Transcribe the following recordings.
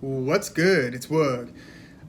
What's good? It's Woog.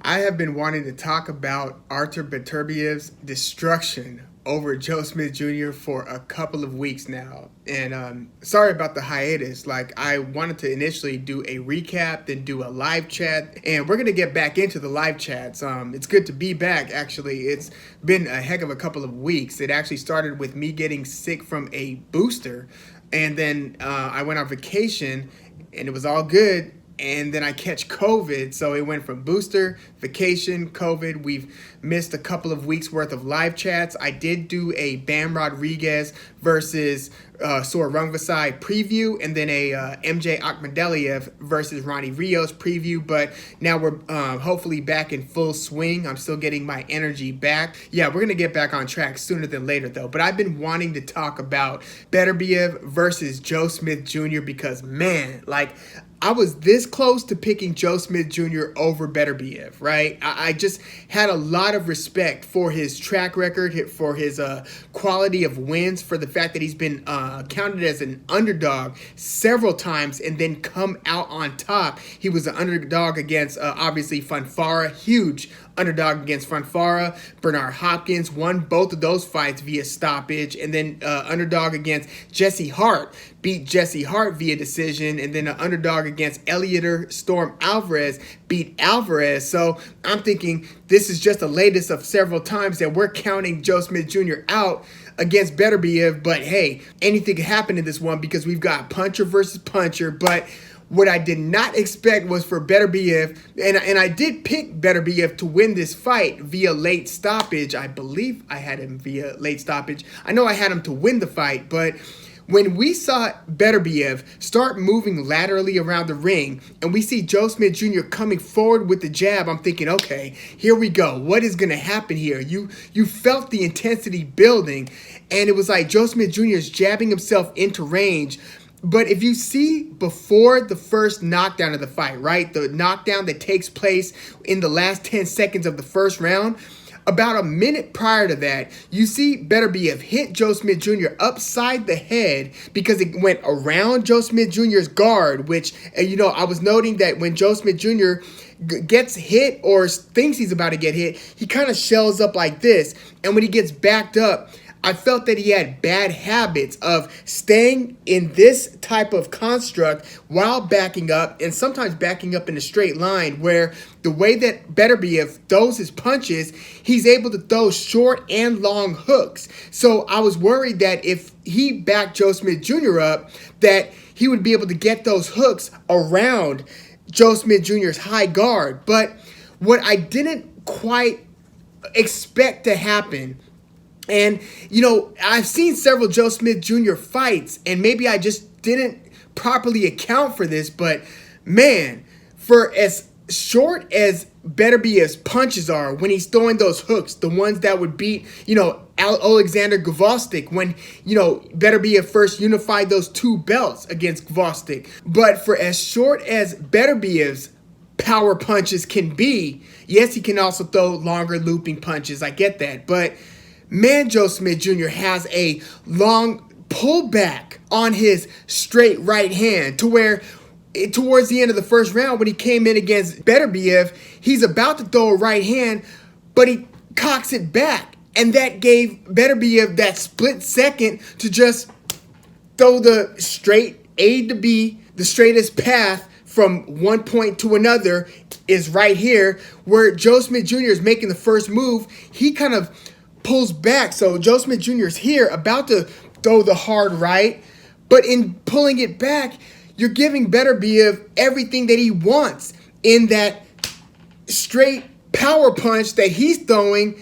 I have been wanting to talk about Artur Beterbiev's destruction over Joe Smith Jr. for a couple of weeks now. And sorry about the hiatus. I wanted to initially do a recap, then do a live chat, and we're going to get back into the live chats. It's good to be back, actually. It's been a heck of a couple of weeks. It actually started with me getting sick from a booster, and then I went on vacation, and it was all good. And then I catch COVID. So it went from booster, vacation, COVID. We've missed a couple of weeks worth of live chats. I did do a Bam Rodriguez versus Sor Rungvisai preview, and then a MJ Akhmadaliev versus Ronnie Rios preview. But now we're hopefully back in full swing. I'm still getting my energy back. Yeah, we're going to get back on track sooner than later, though. But I've been wanting to talk about Beterbiev versus Joe Smith Jr. because, man, I was this close to picking Joe Smith Jr. over Beterbiev, right? I just had a lot of respect for his track record, for his quality of wins, for the fact that he's been counted as an underdog several times and then come out on top. He was an underdog against, obviously, Fonfara, huge underdog against Fonfara. Bernard Hopkins won both of those fights via stoppage, and then underdog against Jesse Hart, beat Jesse Hart via decision, and then an underdog against Elliot Storm Alvarez, beat Alvarez. So I'm thinking this is just the latest of several times that we're counting Joe Smith Jr. out against Beterbiev, but hey, anything can happen in this one because we've got puncher versus puncher. But what I did not expect was for Beterbiev, and I did pick Beterbiev to win this fight via late stoppage. I believe I had him via late stoppage. I know I had him to win the fight, but when we saw Beterbiev start moving laterally around the ring and we see Joe Smith Jr. coming forward with the jab, I'm thinking, okay, here we go. What is going to happen here? You felt the intensity building, and it was like Joe Smith Jr. is jabbing himself into range. But if you see before the first knockdown of the fight, right, the knockdown that takes place in the last 10 seconds of the first round, about a minute prior to that, you see Beterbiev hit Joe Smith Jr. upside the head because it went around Joe Smith Jr.'s guard, which, I was noting that when Joe Smith Jr. gets hit or thinks he's about to get hit, he kind of shells up like this. And when he gets backed up, I felt that he had bad habits of staying in this type of construct while backing up, and sometimes backing up in a straight line, where the way that Beterbiev throws his punches, he's able to throw short and long hooks. So I was worried that if he backed Joe Smith Jr. up, that he would be able to get those hooks around Joe Smith Jr.'s high guard. But what I didn't quite expect to happen, and, I've seen several Joe Smith Jr. fights, and maybe I just didn't properly account for this, but, man, for as short as Beterbiev's punches are when he's throwing those hooks, the ones that would beat, Alexander Gvozdyk when, Beterbiev first unified those two belts against Gvozdyk. But for as short as Beterbiev's power punches can be, yes, he can also throw longer looping punches. I get that, but man, Joe Smith Jr. has a long pullback on his straight right hand to where towards the end of the first round when he came in against Beterbiev, he's about to throw a right hand, but he cocks it back. And that gave Beterbiev that split second to just throw the straight A to B, the straightest path from one point to another is right here, where Joe Smith Jr. is making the first move. He kind of pulls back. So Joe Smith Jr. is here about to throw the hard right, but in pulling it back, you're giving Beterbiev everything that he wants in that straight power punch that he's throwing.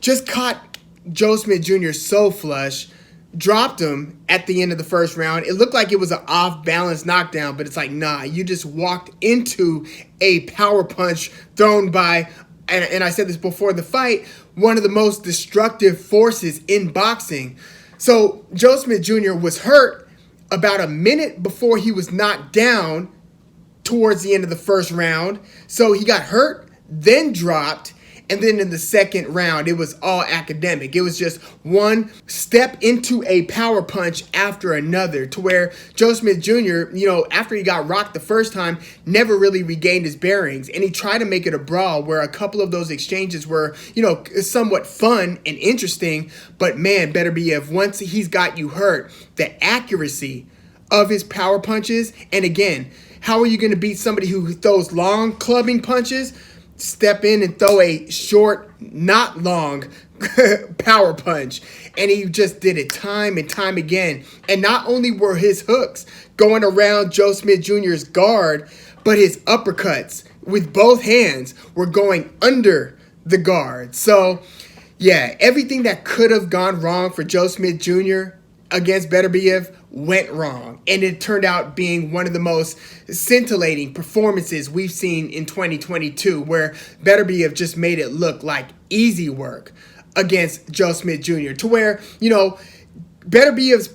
Just caught Joe Smith Jr. so flush, dropped him at the end of the first round. It looked like it was an off-balance knockdown, but it's like, nah, you just walked into a power punch thrown by, and I said this before the fight, one of the most destructive forces in boxing. So Joe Smith Jr. was hurt about a minute before he was knocked down towards the end of the first round. So he got hurt, then dropped, And then in the second round, it was all academic. It was just one step into a power punch after another, to where Joe Smith Jr., after he got rocked the first time, never really regained his bearings. And he tried to make it a brawl where a couple of those exchanges were, somewhat fun and interesting. But man, Beterbiev, once he's got you hurt, the accuracy of his power punches, and again, how are you going to beat somebody who throws long clubbing punches? Step in and throw a short, not long power punch. And he just did it time and time again. And not only were his hooks going around Joe Smith Jr.'s guard, but his uppercuts with both hands were going under the guard. So, yeah, everything that could have gone wrong for Joe Smith Jr. against Beterbiev went wrong, and it turned out being one of the most scintillating performances we've seen in 2022, where Beterbiev just made it look like easy work against Joe Smith Jr., to where, Beterbiev's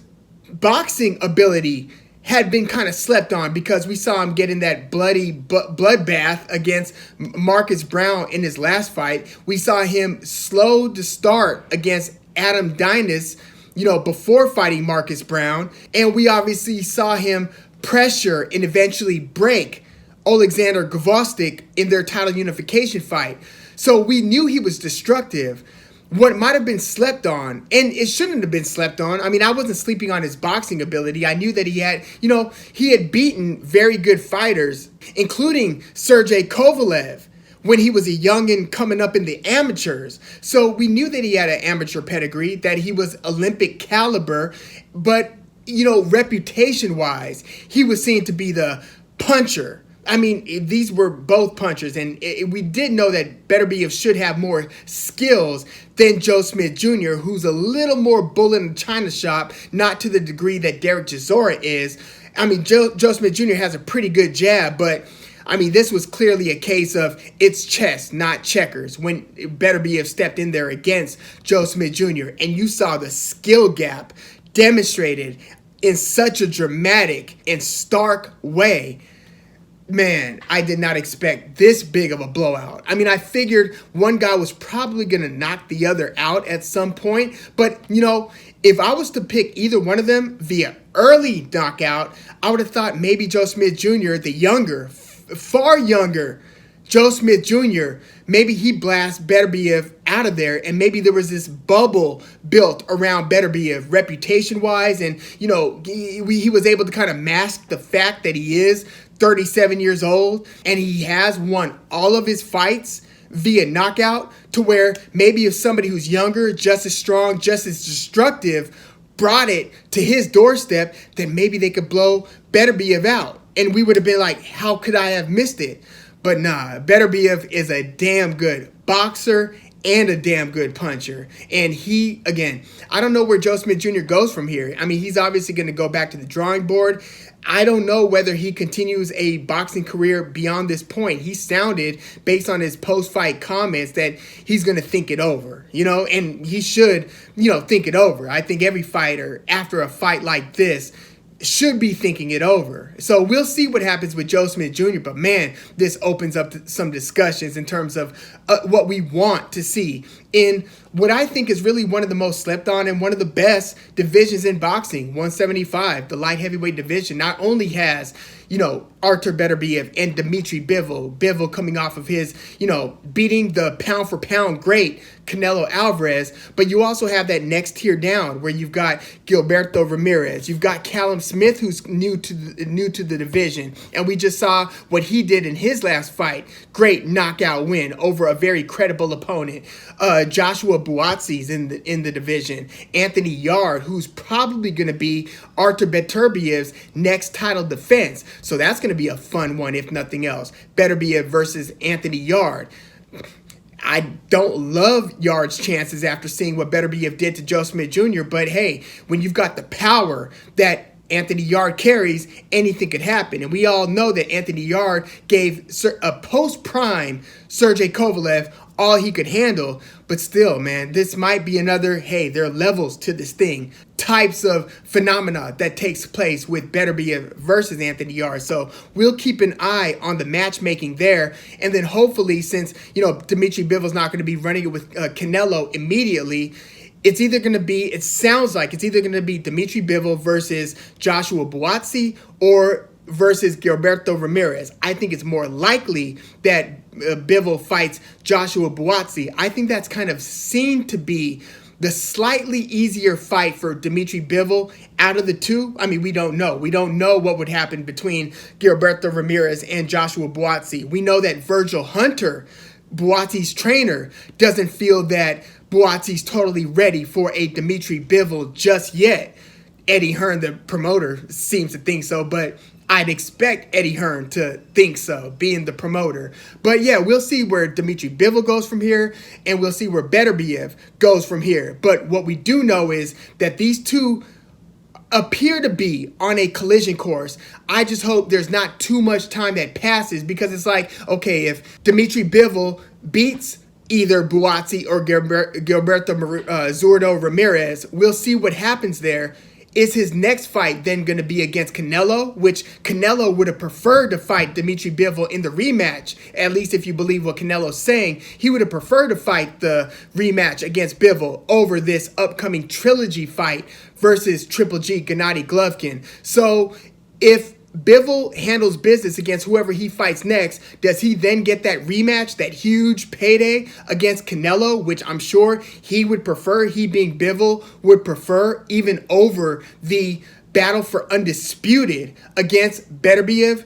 boxing ability had been kind of slept on, because we saw him get in that bloody bloodbath against Marcus Brown in his last fight. We saw him slow to start against Adam Dinas, before fighting Marcus Brown. And we obviously saw him pressure and eventually break Alexander Gvozdyk in their title unification fight. So we knew he was destructive. What might have been slept on, and it shouldn't have been slept on. I mean, I wasn't sleeping on his boxing ability. I knew that he had beaten very good fighters, including Sergey Kovalev, when he was a youngin' coming up in the amateurs. So we knew that he had an amateur pedigree, that he was Olympic caliber, but, reputation-wise, he was seen to be the puncher. I mean, these were both punchers, and we did know that Beterbiev should have more skills than Joe Smith Jr., who's a little more bull in the china shop, not to the degree that Derek Chisora is. I mean, Joe Smith Jr. has a pretty good jab, but this was clearly a case of it's chess, not checkers, when Beterbiev stepped in there against Joe Smith Jr. And you saw the skill gap demonstrated in such a dramatic and stark way. Man, I did not expect this big of a blowout. I figured one guy was probably going to knock the other out at some point. But, if I was to pick either one of them via early knockout, I would have thought maybe Joe Smith Jr., the younger, far younger Joe Smith Jr., maybe he blasts Beterbiev out of there, and maybe there was this bubble built around Beterbiev reputation-wise, and, he was able to kind of mask the fact that he is 37 years old, and he has won all of his fights via knockout, to where maybe if somebody who's younger, just as strong, just as destructive, brought it to his doorstep, then maybe they could blow Beterbiev out. And we would have been like, how could I have missed it? But nah, Beterbiev is a damn good boxer and a damn good puncher. And he, again, I don't know where Joe Smith Jr. goes from here. He's obviously going to go back to the drawing board. I don't know whether he continues a boxing career beyond this point. He sounded, based on his post-fight comments, that he's going to think it over, and he should, think it over. I think every fighter, after a fight like this, should be thinking it over. So we'll see what happens with Joe Smith Jr. But man, this opens up to some discussions in terms of what we want to see in what I think is really one of the most slept on and one of the best divisions in boxing, 175, the light heavyweight division. Not only has, Artur Beterbiev and Dmitry Bivol coming off of his, beating the pound for pound great Canelo Alvarez, but you also have that next tier down where you've got Gilberto Ramirez, you've got Callum Smith, who's new to the division, and we just saw what he did in his last fight. Great knockout win over a very credible opponent. Joshua Buatsi's in the division. Anthony Yarde, who's probably going to be Artur Beterbiev's next title defense. So that's going to be a fun one, if nothing else. Beterbiev versus Anthony Yarde. I don't love Yarde's chances after seeing what Beterbiev did to Joe Smith Jr., but hey, when you've got the power that Anthony Yarde carries, anything could happen. And we all know that Anthony Yarde gave a post-prime Sergey Kovalev all he could handle. But still, man, this might be another, hey, there are levels to this thing, types of phenomena that takes place with Beterbiev versus Anthony Yarde. So we'll keep an eye on the matchmaking there. And then hopefully, since, Dmitry Bivol's not going to be running it with Canelo immediately, it's either going to be, it sounds like it's either going to be Dmitry Bivol versus Joshua Buatsi or versus Gilberto Ramirez. I think it's more likely that Bivol fights Joshua Buatsi. I think that's kind of seen to be the slightly easier fight for Dmitry Bivol out of the two. I mean, we don't know. We don't know what would happen between Gilberto Ramirez and Joshua Buatsi. We know that Virgil Hunter, Buatsi's trainer, doesn't feel that Buatsi's totally ready for a Dmitry Bivol just yet. Eddie Hearn, the promoter, seems to think so, but I'd expect Eddie Hearn to think so, being the promoter. But yeah, we'll see where Dmitry Bivol goes from here, and we'll see where Beterbiev goes from here. But what we do know is that these two appear to be on a collision course. I just hope there's not too much time that passes, because it's like, okay, if Dmitry Bivol beats either Buatsi or Gilberto Zurdo Ramirez, we'll see what happens there. Is his next fight then going to be against Canelo, which Canelo would have preferred to fight Dmitry Bivol in the rematch, at least if you believe what Canelo's saying. He would have preferred to fight the rematch against Bivol over this upcoming trilogy fight versus Triple G Gennady Golovkin. So if Bivol handles business against whoever he fights next, does he then get that rematch, that huge payday against Canelo, which I'm sure he would prefer, he being Bivol would prefer, even over the battle for undisputed against Beterbiev?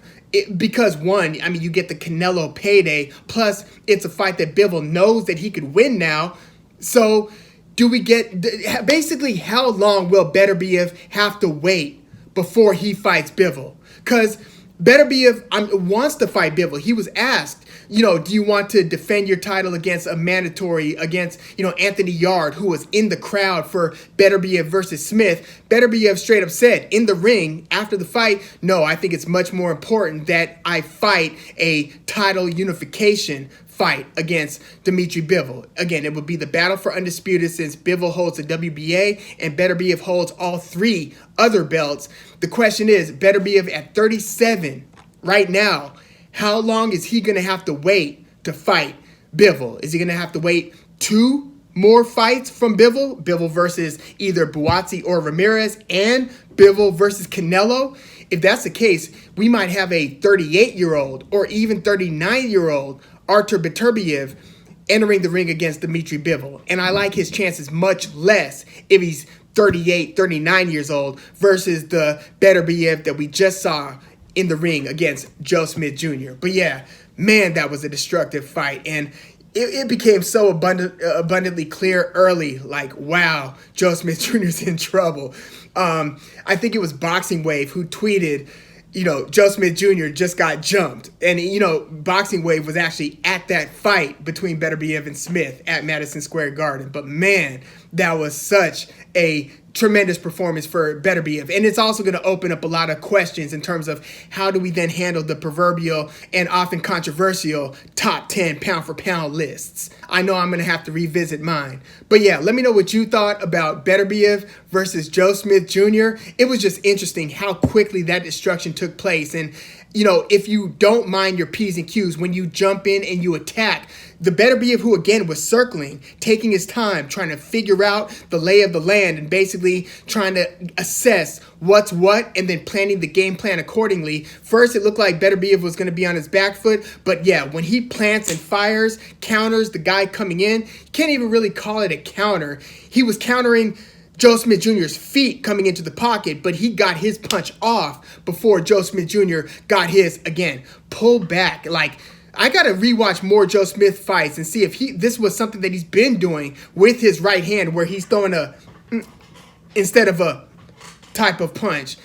Because one, I mean, you get the Canelo payday, plus it's a fight that Bivol knows that he could win now. So do we get, basically, how long will Beterbiev have to wait before he fights Bivol? Because Beterbiev wants to fight Bivol. He was asked, do you want to defend your title against a mandatory, against, Anthony Yarde, who was in the crowd for Beterbiev versus Smith. Beterbiev straight up said in the ring after the fight, no, I think it's much more important that I fight a title unification fight against Dmitry Bivol. Again, it would be the battle for undisputed, since Bivol holds the WBA and Beterbiev holds all three other belts. The question is, Beterbiev at 37 right now, how long is he going to have to wait to fight Bivol? Is he going to have to wait 2 more fights from Bivol? Bivol versus either Buatsi or Ramirez, and Bivol versus Canelo? If that's the case, we might have a 38-year-old or even 39-year-old Artur Beterbiev entering the ring against Dmitry Bivol. And I like his chances much less if he's 38, 39 years old versus the Beterbiev that we just saw in the ring against Joe Smith Jr. But yeah, man, that was a destructive fight. And it became so abundantly clear early, like, wow, Joe Smith Jr. is in trouble. I think it was Boxing Wave who tweeted, Joe Smith Jr. just got jumped. And, Boxing Wave was actually at that fight between Beterbiev and Smith at Madison Square Garden. But man, that was such a tremendous performance for Beterbiev. And it's also going to open up a lot of questions in terms of how do we then handle the proverbial and often controversial top 10 pound for pound lists. I know I'm going to have to revisit mine. But yeah, let me know what you thought about Beterbiev versus Joe Smith Jr. It was just interesting how quickly that destruction took place. And, if you don't mind your P's and Q's when you jump in and you attack, the Beterbiev, who again was circling, taking his time, trying to figure out the lay of the land and basically trying to assess what's what and then planning the game plan accordingly. First, it looked like Beterbiev was going to be on his back foot, but yeah, when he plants and fires, counters the guy coming in, can't even really call it a counter. He was countering Joe Smith Jr.'s feet coming into the pocket, but he got his punch off before Joe Smith Jr. got his, again, pull back. Like, I got to rewatch more Joe Smith fights and see if this was something that he's been doing with his right hand, where he's throwing instead of a type of punch.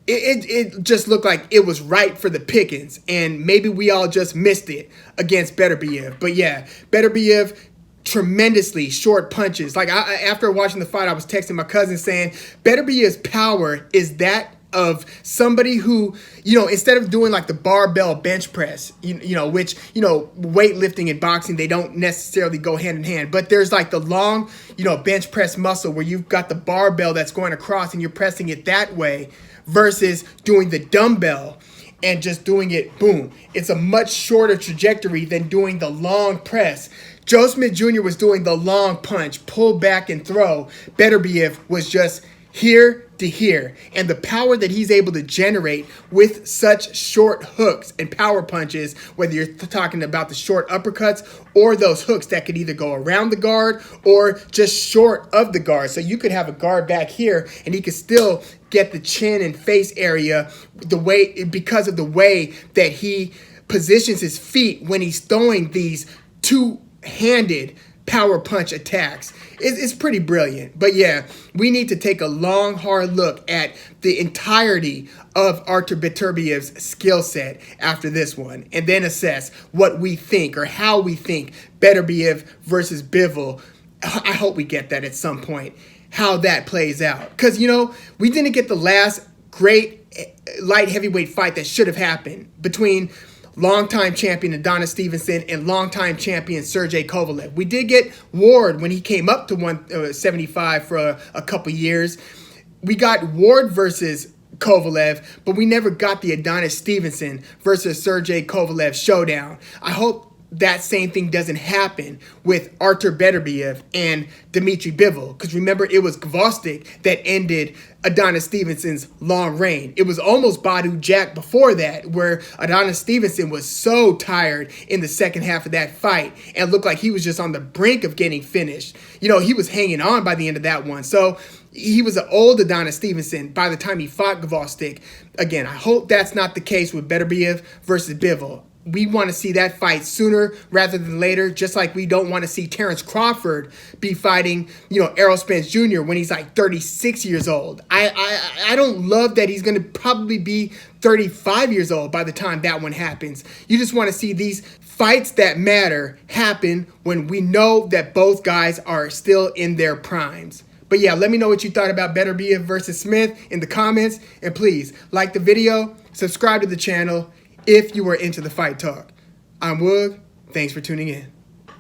It just looked like it was right for the pickings, and maybe we all just missed it against Beterbiev. But yeah, Beterbiev, tremendously short punches. Like, after watching the fight, I was texting my cousin saying Beterbiev's power is that of somebody who, instead of doing like the barbell bench press, which, weightlifting and boxing, they don't necessarily go hand in hand, but there's like the long, bench press muscle where you've got the barbell that's going across and you're pressing it that way versus doing the dumbbell and just doing it, boom. It's a much shorter trajectory than doing the long press. Joe Smith Jr. was doing the long punch, pull back and throw. Beterbiev was just here to here, and the power that he's able to generate with such short hooks and power punches, whether you're talking about the short uppercuts or those hooks that could either go around the guard or just short of the guard. So you could have a guard back here and he could still get the chin and face area because of the way that he positions his feet when he's throwing these two-handed power punch attacks. It's pretty brilliant. But yeah, we need to take a long, hard look at the entirety of Artur Beterbiev's skill set after this one, and then assess what we think or how we think Beterbiev versus Bivol. I hope we get that at some point, how that plays out. Because, we didn't get the last great light heavyweight fight that should have happened between longtime champion Adonis Stevenson and longtime champion Sergey Kovalev. We did get Ward when he came up to 175 for a couple years. We got Ward versus Kovalev, but we never got the Adonis Stevenson versus Sergey Kovalev showdown. I hope that same thing doesn't happen with Artur Beterbiev and Dmitry Bivol, because remember, it was Gvozdyk that ended Adonis Stevenson's long reign. It was almost Badu Jack before that, where Adonis Stevenson was so tired in the second half of that fight and looked like he was just on the brink of getting finished. He was hanging on by the end of that one. So he was an old Adonis Stevenson by the time he fought Gvozdyk. Again, I hope that's not the case with Beterbiev versus Bivol. We want to see that fight sooner rather than later, just like we don't want to see Terrence Crawford be fighting, Errol Spence Jr. when he's like 36 years old. I don't love that he's going to probably be 35 years old by the time that one happens. You just want to see these fights that matter happen when we know that both guys are still in their primes. But yeah, let me know what you thought about Beterbiev versus Smith in the comments. And please, like the video, subscribe to the channel if you were into the fight talk. I'm Woog. Thanks for tuning in.